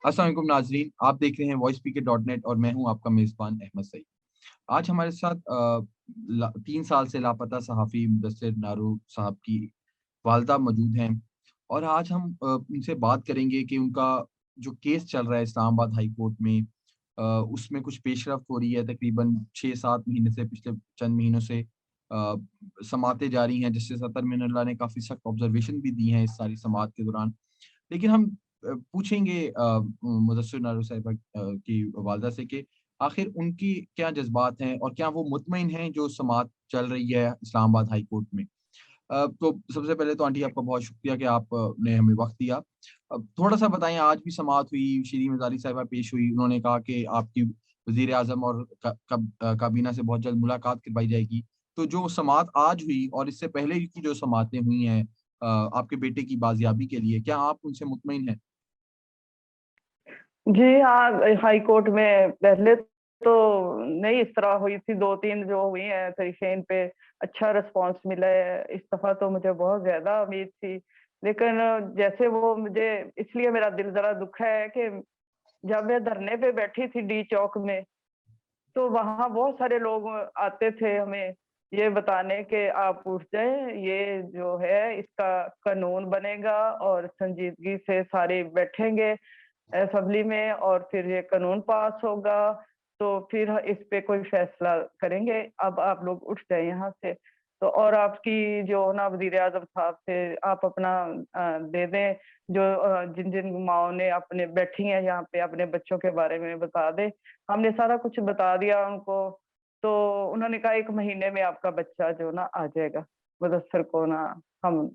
अस्सलाम वालेकुम नाजरीन, आप देख रहे हैं voicepeaker.net और मैं हूं आपका मेज़बान अहमद सईद। आज हमारे साथ 3 साल से लापता सहाफ़ी मुदस्सिर नारू साहब की वालिदा मौजूद हैं और आज हम उनसे बात करेंगे कि उनका जो केस चल रहा है इस्लामाबाद हाई कोर्ट में, उसमें कुछ पेशरफ़्त हो रही है। तकरीबन 6-7 महीने से, पिछले चंद महीनों से समाअतें जारी हैं। जस्टिस अतर मिनल्ला ने काफ़ी सख्त ऑब्ज़र्वेशन भी दी हैं इस सारी समाअत के दौरान। लेकिन हम पूछेंगे मुदस्सिर नारू साहिबा की वालिदा से कि आखिर उनकी क्या जज़्बात हैं और क्या वो मुतमईन हैं जो समाअत चल रही है इस्लामाबाद हाई कोर्ट में? तो सबसे पहले तो आंटी आपका बहुत शुक्रिया कि आपने हमें वक़्त दिया। अब थोड़ा-सा बताएँ, आज भी समाअत हुई, शीरीन मज़ारी साहिबा पेश हुई, उन्होंने कहा कि आपकी वज़ीर-ए-आज़म और काबीना से बहुत जल्द मुलाकात करवाई जाएगी। तो जो समाअत आज हुई और इससे पहले की जो समाअतें हुई हैं आपके बेटे की बाज़ियाबी के लिए, क्या आप उनसे मुतमईन हैं? जी हाँ, हाई कोर्ट में पहले तो नहीं इस तरह हुई थी, 2-3 जो हुई हैं तरीक़े इन पे अच्छा रिस्पॉन्स मिला है। इस दफ़ा तो मुझे बहुत ज़्यादा उम्मीद थी। लेकिन जैसे वो मुझे इसलिए मेरा दिल ज़रा दुखा है कि जब मैं धरने पे बैठी थी डी चौक में, तो वहाँ बहुत सारे लोग आते थे हमें ये बताने कि आप उठ जाएँ, ये जो है इसका कानून बनेगा और संजीदगी से सारे बैठेंगे असेंबली में और फिर ये कानून पास होगा, तो फिर इस पे कोई फैसला करेंगे। अब आप लोग उठ जाएँ यहाँ से। तो और आपकी जो ना वज़ीर-ए-आज़म साहब से आप अपना दे दें, जो जिन-जिन माँओं ने अपने बैठी हैं यहाँ पे अपने बच्चों के बारे में बता दें। हमने सारा कुछ बता दिया उनको, तो उन्होंने कहा 1 महीने में आपका बच्चा जो ना आ जाएगा, मुदस्सिर को ना हम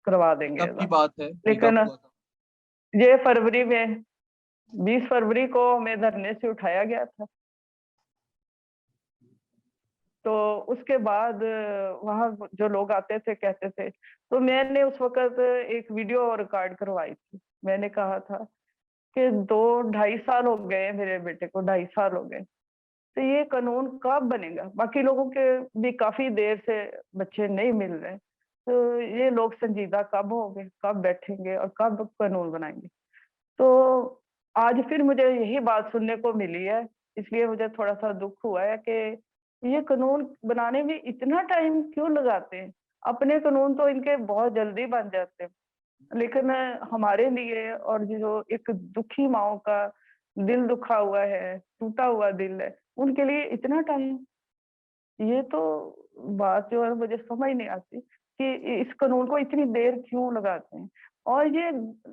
करवा ये देंगे कब की ना। बात है? ये कब लेकिन हुआ था? ये फरवरी में 20 फरवरी को हमें धरने से उठाया गया था। तो उसके बाद वहाँ जो लोग आते थे कहते थे, तो मैंने उस वक़्त एक वीडियो रिकॉर्ड करवाई थी। मैंने कहा था कि 2 ढाई साल हो गए हैं मेरे बेटे को, 2.5 साल हो गए। तो ये कानून कब बनेगा? बाकी लोगों के भी काफ़ी देर से बच्चे नहीं मिल रहे। तो ये लोग संजीदा कब होंगे, कब बैठेंगे और कब कानून बनाएँगे? तो आज फिर मुझे यही बात सुनने को मिली है, इसलिए मुझे थोड़ा-सा दुःख हुआ है कि ये कानून बनाने में इतना टाइम क्यों लगाते हैं? अपने कानून तो इनके बहुत जल्दी बन जाते हैं, लेकिन हमारे लिए और जो एक दुखी माँओं का दिल दुखा हुआ है, टूटा हुआ दिल है, उनके लिए इतना टाइम, ये तो बात जो है मुझे समझ नहीं आती कि इस कानून को इतनी देर क्यों लगाते हैं? और ये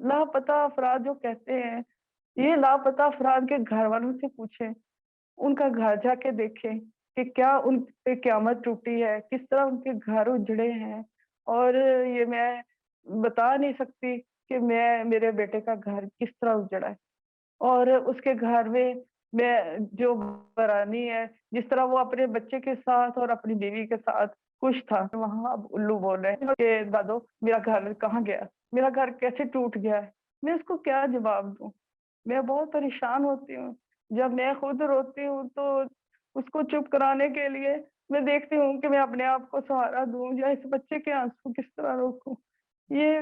लापता अफ़राद जो कहते हैं, ये लापता अफ़राद के घरवालों से पूछें, उनका घर जाके देखें कि क्या उन पे क़यामत टूटी है, किस तरह उनके घर उजड़े हैं। और ये मैं बता नहीं सकती कि मेरे बेटे का घर किस तरह उजड़ा है। और उसके घर में मैं जो बरानी है, जिस तरह वो अपने बच्चे के साथ और अपनी बीवी के साथ खुश था, वहाँ अब उल्लू बोल रहे हैं कि दादो मेरा घर कहाँ गया? मेरा घर कैसे टूट गया है? मैं उसको क्या जवाब दूँ? मैं बहुत परेशान होती हूँ। जब मैं खुद रोती हूँ तो उसको चुप कराने के लिए मैं देखती हूँ कि मैं अपने आप को सहारा दूँ या इस बच्चे के आँसू किस तरह रोकूँ। ये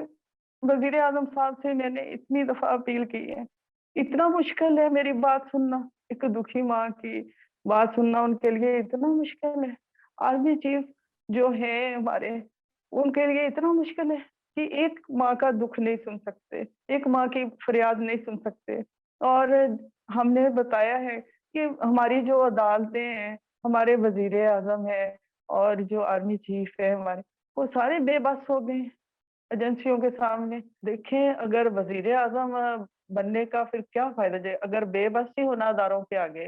वज़ीर-ए-आज़म साहब से मैंने इतनी दफ़ा अपील की है। इतना मुश्किल है मेरी बात सुनना, एक दुखी माँ की बात सुनना उनके लिए इतना मुश्किल है। आर्मी चीफ जो हैं हमारे, उनके लिए इतना मुश्किल है कि एक माँ का दुःख नहीं सुन सकते, एक माँ की फरियाद नहीं सुन सकते। और हमने बताया है कि हमारी जो अदालतें हैं, हमारे वज़ीर-ए-आज़म हैं और जो आर्मी चीफ है हमारे, वो सारे बेबस हो गए हैं एजेंसियों के सामने। देखें अगर वज़ीर-ए-आज़म बनने का फिर क्या फ़ायदा अगर बेबस ही होना अदारों के आगे,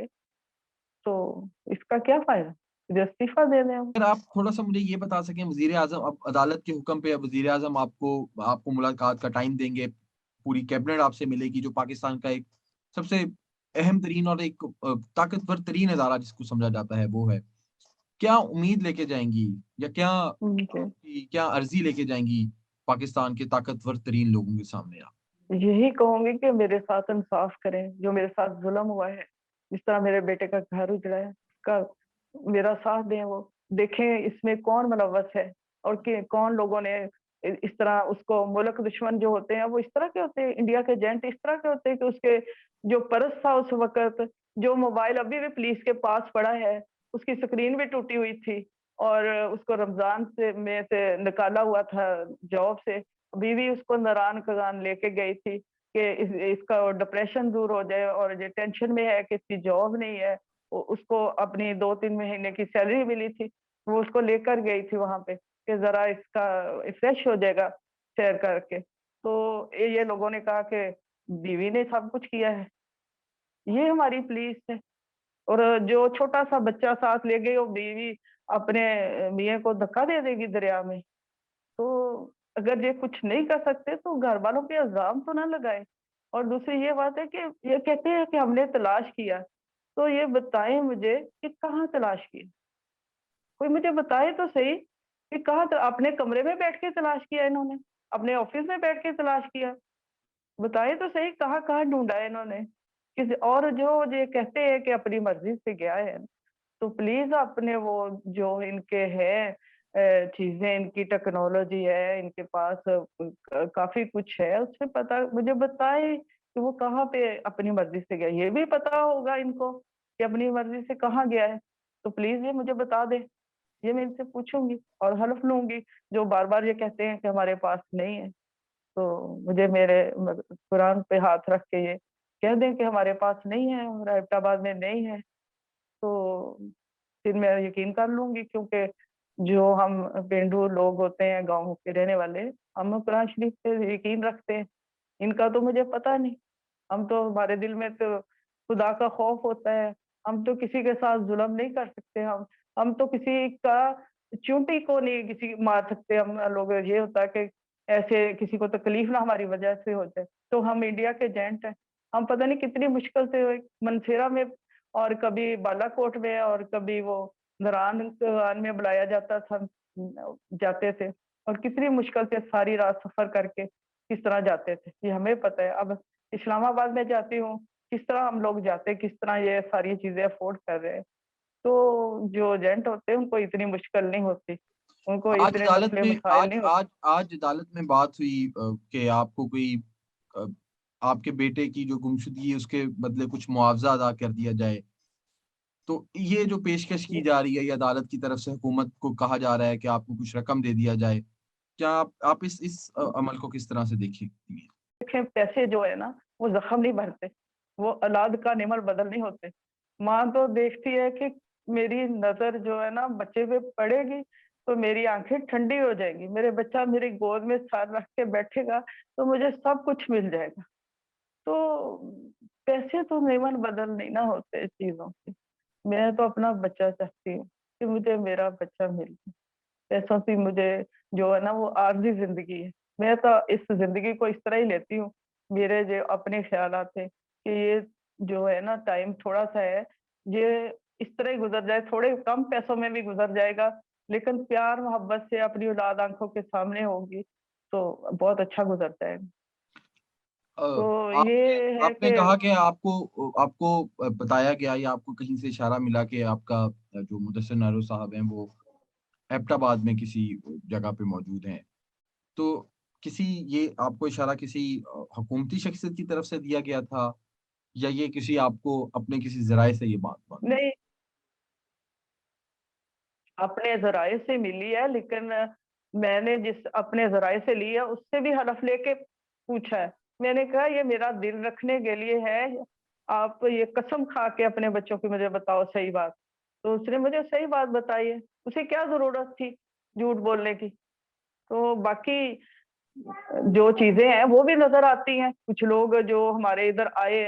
तो इसका क्या फ़ायदा? फिर इस्तीफ़ा दे दें हम। अगर आप थोड़ा-सा मुझे ये बता सकें, वज़ीर-ए-आज़म अब अदालत के हुक्म पे अब वज़ीर-ए-आज़म आपको आपको मुलाकात का टाइम देंगे, पूरी कैबिनेट आपसे मिलेगी, जो पाकिस्तान का एक सबसे अहम तरीन और एक ताकतवर तरीन इदारा जिसको समझा जाता है वो है। क्या उम्मीद लेके जाएँगी या क्या जी। आपकी क्या अर्ज़ी लेके जाएँगी पाकिस्तान के ताकतवर तरीन लोगों के सामने आप? यही कहूँगी कि मेरे साथ इंसाफ़ करें, जो मेरे साथ ज़ुल्म हुआ है, जिस तरह मेरे बेटे का घर उजड़ा है, उसका मेरा साथ दें वो। देखें इसमें कौन मुलव्वस है और कि कौन लोगों ने इस तरह उसको मुल्क दुश्मन जो होते हैं, वो इस तरह के होते हैं, इंडिया के एजेंट इस तरह के होते हैं कि उसके जो पर्स था उस वक़्त, जो मोबाइल अभी भी पुलिस के पास पड़ा है, उसकी स्क्रीन भी टूटी हुई थी और उसको रमज़ान से निकाला हुआ था जॉब से। बीवी उसको नरान-कगान लेके गई थी कि इसका डिप्रेशन दूर हो जाए और ये टेंशन में है कि इसकी जॉब नहीं है। उसको अपनी 2-3 महीने की सैलरी मिली थी, वो उसको लेकर गई थी वहाँ पे कि ज़रा इसका फ्रेश हो जाएगा सैर करके। तो ये लोगों ने कहा कि बीवी ने सब कुछ किया है। ये हमारी पुलिस है और जो छोटा-सा बच्चा साथ ले गई वो बीवी अपने मियाँ को धक्का दे देगी दरिया में। तो अगर ये कुछ नहीं कर सकते तो घरवालों पे इल्ज़ाम तो ना लगाएँ। और दूसरी ये बात है कि ये कहते हैं कि हमने तलाश किया, तो ये बताएँ मुझे कि कहाँ तलाश किया? कोई मुझे बताए तो सही कि कहाँ त अपने कमरे में बैठ के तलाश किया इन्होंने? अपने ऑफ़िस में बैठ के तलाश किया? बताएँ तो सही कहाँ-कहाँ ढूँढा है इन्होंने? किसी और जो ये कहते हैं कि अपनी मर्ज़ी से गया है, तो प्लीज़ अपने वो जो इनके है चीज़ें इनकी टेक्नोलॉजी है, इनके पास काफ़ी कुछ है, उससे पता मुझे बताएँ कि वो कहाँ पे अपनी मर्ज़ी से गया? ये भी पता होगा इनको कि अपनी मर्ज़ी से कहाँ गया है, तो प्लीज़ ये मुझे बता दें। ये मैं इनसे पूछूँगी और हलफ़ लूँगी, जो बार-बार ये कहते हैं कि हमारे पास नहीं है। तो मुझे मेरे कुरान पे हाथ रख के ये कह दें कि हमारे पास नहीं है और एबटाबाद में नहीं है, तो फिर मैं यकीन कर लूँगी क्योंकि जो हम पेंडू लोग होते हैं, गाँव के रहने वाले, हम कुरान शरीफ पे यकीन रखते हैं। इनका तो मुझे पता नहीं, हम तो हमारे दिल में तो खुदा का खौफ होता है, हम तो किसी के साथ ज़ुल्म नहीं कर सकते हम तो किसी का चींटी को नहीं किसी मार सकते हम लोग ये होता है कि ऐसे किसी को तकलीफ ना हमारी वजह से हो जाए, तो हम इंडिया के एजेंट हैं। हम पता नहीं कितनी मुश्किल से मनसेरा में और कभी बालाकोट में और कभी वो नारायण में बुलाया जाता था जाते थे और कितनी मुश्किल से सारी रात सफ़र करके किस तरह जाते थे, ये हमें पता है। अब इस्लामाबाद में जाती हूँ, किस तरह हम लोग जाते हैं, किस तरह ये सारी चीज़ें अफ़ोर्ड कर रहे हैं। तो जो एजेंट होते हैं उनको इतनी मुश्किल नहीं होती, उनको आज इतने अदालत मसले में मसाइल आज नहीं होते। आज आज अदालत में बात हुई कि आपको कोई अ, आपके बेटे की जो गुमशुदगी है उसके बदले कुछ मुआवज़ा अदा कर दिया जाए। तो ये जो पेशकश की जा रही है, ये अदालत की तरफ से हुकूमत को कहा जा रहा है कि आपको कुछ रकम दे दिया जाए। क्या आप इस अमल को किस तरह से देखती हैं? देखें पैसे जो है ना, वो ज़ख्म नहीं भरते, वो औलाद का निमर बदल नहीं होते। माँ तो देखती है कि मेरी नज़र जो है ना बच्चे पे पड़ेगी, तो मेरी आँखें ठंडी हो जाएँगी, मेरे बच्चा मेरी गोद में सर रख के बैठेगा, तो मुझे सब कुछ मिल जाएगा। तो पैसे तो निमर बदल नहीं ना होते चीज़ों के। मैं तो अपना बच्चा चाहती हूँ कि मुझे मेरा बच्चा मिल जाए। पैसों से मुझे जो है ना वो आर्ज़ी ज़िंदगी है। मैं तो इस ज़िंदगी को इस तरह ही लेती हूँ। मेरे जो अपने ख़्यालात हैं कि ये जो है ना टाइम थोड़ा-सा है, ये इस तरह ही गुज़र जाए, थोड़े कम पैसों में भी गुज़र जाएगा, लेकिन प्यार-मोहब्बत से अपनी औलाद आँखों के सामने होगी, तो बहुत अच्छा गुज़र जाएगा। अ, तो आपने ये है आपने कि कहा कि आपको बताया गया या आपको कहीं से इशारा मिला कि आपका जो मुदस्सिर नारो साहब हैं वो एबटाबाद में किसी जगह पे मौजूद हैं। तो किसी ये आपको इशारा किसी हुकूमती शख्सियत की तरफ से दिया गया था या ये किसी आपको अपने किसी ज़राए से ये बात मालूम हुई? नहीं, अपने ज़राए से मिली है लेकिन मैंने जिस अपने ज़राए से ली है उससे भी हलफ़ लेके पूछा है। मैंने कहा ये मेरा दिल रखने के लिए है, आप ये कसम खा के अपने बच्चों की मुझे बताओ सही बात। तो उसने मुझे सही बात बताई है, उसे क्या ज़रूरत थी झूठ बोलने की? तो बाकी जो चीज़ें हैं वो भी नज़र आती हैं। कुछ लोग जो हमारे इधर आए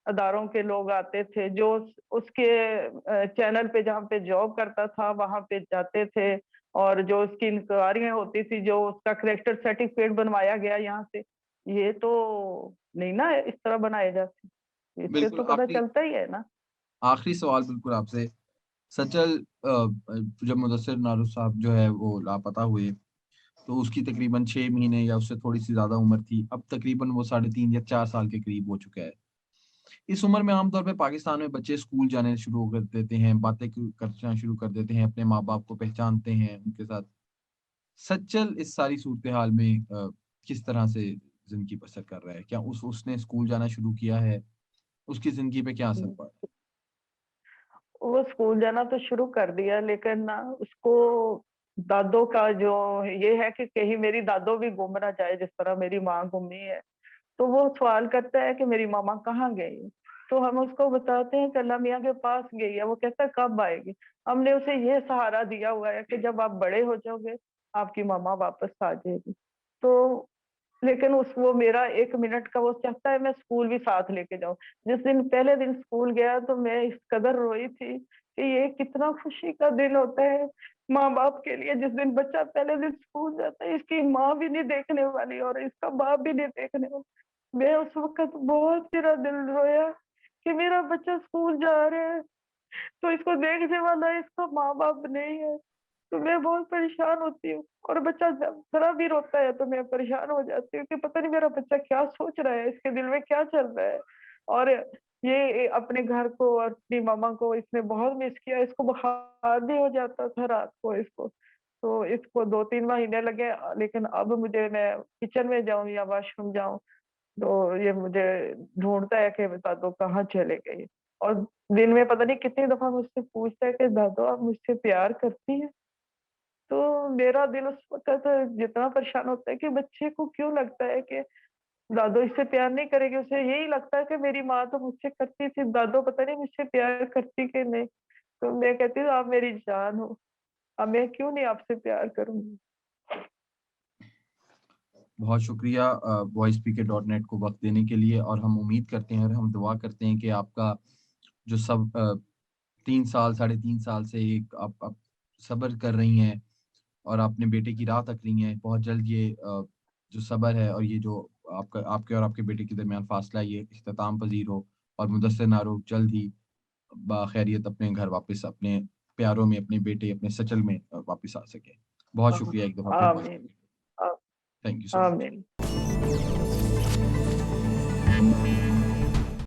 अदारों के लोग आते थे, जो उसके चैनल पे जहाँ पे जॉब करता था वहाँ पे जाते थे और जो उसकी इंक्वायरियाँ होती थी, जो उसका करैक्टर सर्टिफ़िकेट बनवाया गया यहाँ से, ये तो नहीं ना इस तरह बनाए जाते। इससे बिल्कुल, तो पता आखिरी चलता ही है ना। आखिरी सवाल बिल्कुल आपसे। सचल जब मुदस्सिर नारो साहब जो है वो लापता हुए, तो उसकी तकरीबन 6 महीने या उससे थोड़ी-सी ज़्यादा उम्र थी। अब तकरीबन वो साढ़े 3 या 4 साल के करीब हो चुका है। इस उम्र में आमतौर पे पाकिस्तान में बच्चे स्कूल जाने शुरू कर देते हैं, बातें करना शुरू कर देते हैं, अपने माँ-बाप को पहचानते हैं, उनके साथ सच्चल इस सारी सूरत-ए-हाल में किस तरह से ज़िंदगी बसर कर रहा है? क्या उसने स्कूल जाना शुरू किया है? उसकी ज़िंदगी पे क्या असर पड़ा? वो स्कूल जाना तो शुरू कर दिया, लेकिन ना उसको दादों का जो ये है कि कहीं मेरी दादो भी गुम ना जाए जिस तरह मेरी माँ गुमी है। तो वो सवाल करता है कि मेरी मामा कहाँ गई? तो हम उसको बताते हैं कि अल्लाह मियाँ के पास गई है। वो कहता है कब आएगी? हमने उसे ये सहारा दिया हुआ है कि जब आप बड़े हो जाओगे आपकी मामा वापस आ जाएगी। तो लेकिन उस वो मेरा 1 मिनट का वो चाहता है मैं स्कूल भी साथ लेके जाऊँ। जिस दिन पहले दिन स्कूल गया तो मैं इस कदर रोई थी कि ये कितना खुशी का दिन होता है माँ-बाप के लिए, जिस दिन बच्चा पहले दिन स्कूल जाता है, इसकी माँ भी नहीं देखने वाली और इसका बाप भी नहीं देखने वाला। मैं उस वक़्त बहुत मेरा दिल रोया कि मेरा बच्चा स्कूल जा रहा है, तो इसको देखने वाला इसका माँ-बाप नहीं है। तो मैं बहुत परेशान होती हूँ और बच्चा जब ज़रा भी रोता है तो मैं परेशान हो जाती हूँ कि पता नहीं मेरा बच्चा क्या सोच रहा है, इसके दिल में क्या चल रहा है। और ये अपने घर को और अपनी मम्मा को इसने बहुत मिस किया, इसको बुखार भी हो जाता था रात को इसको। तो इसको 2-3 महीने लगे, लेकिन अब मुझे मैं किचन में जाऊँ या वॉशरूम जाऊँ तो ये मुझे ढूँढता है कि दादू कहाँ चले गए? और दिन में पता नहीं कितनी दफ़ा मुझसे पूछता है कि दादू आप मुझसे प्यार करती हैं? तो मेरा दिल उस वक़्त जितना परेशान होता है कि बच्चे को क्यों लगता है कि दादू इससे प्यार नहीं करेगी, उसे यही लगता है कि मेरी माँ तो मुझसे करती थी, दादू पता नहीं मुझसे प्यार करती कि नहीं। तो मैं कहती हूँ आप मेरी जान हो, अब मैं क्यों नहीं आपसे प्यार करूँगी? बहुत शुक्रिया वॉइसपीकर.नेट को वक़्त देने के लिए, और हम उम्मीद करते हैं और हम दुआ करते हैं कि आपका जो 3 साल, साढ़े 3 साल से एक आप सब्र कर रही हैं और अपने बेटे की राह तक रही हैं, बहुत जल्द ये जो सब्र है और ये जो आपके और आपके बेटे के दरमियान फ़ासला है, ये इख्तिताम पज़ीर हो और मुदस्सिर नारो जल्द ही बाखैरियत अपने घर वापस अपने प्यारों में, अपने बेटे, अपने सचल में वापस आ सकें। बहुत आम शुक्रिया एक दफ़ा फिर बात आमीन। करने के लिए। आ थैंक यू सो मच। आमीन।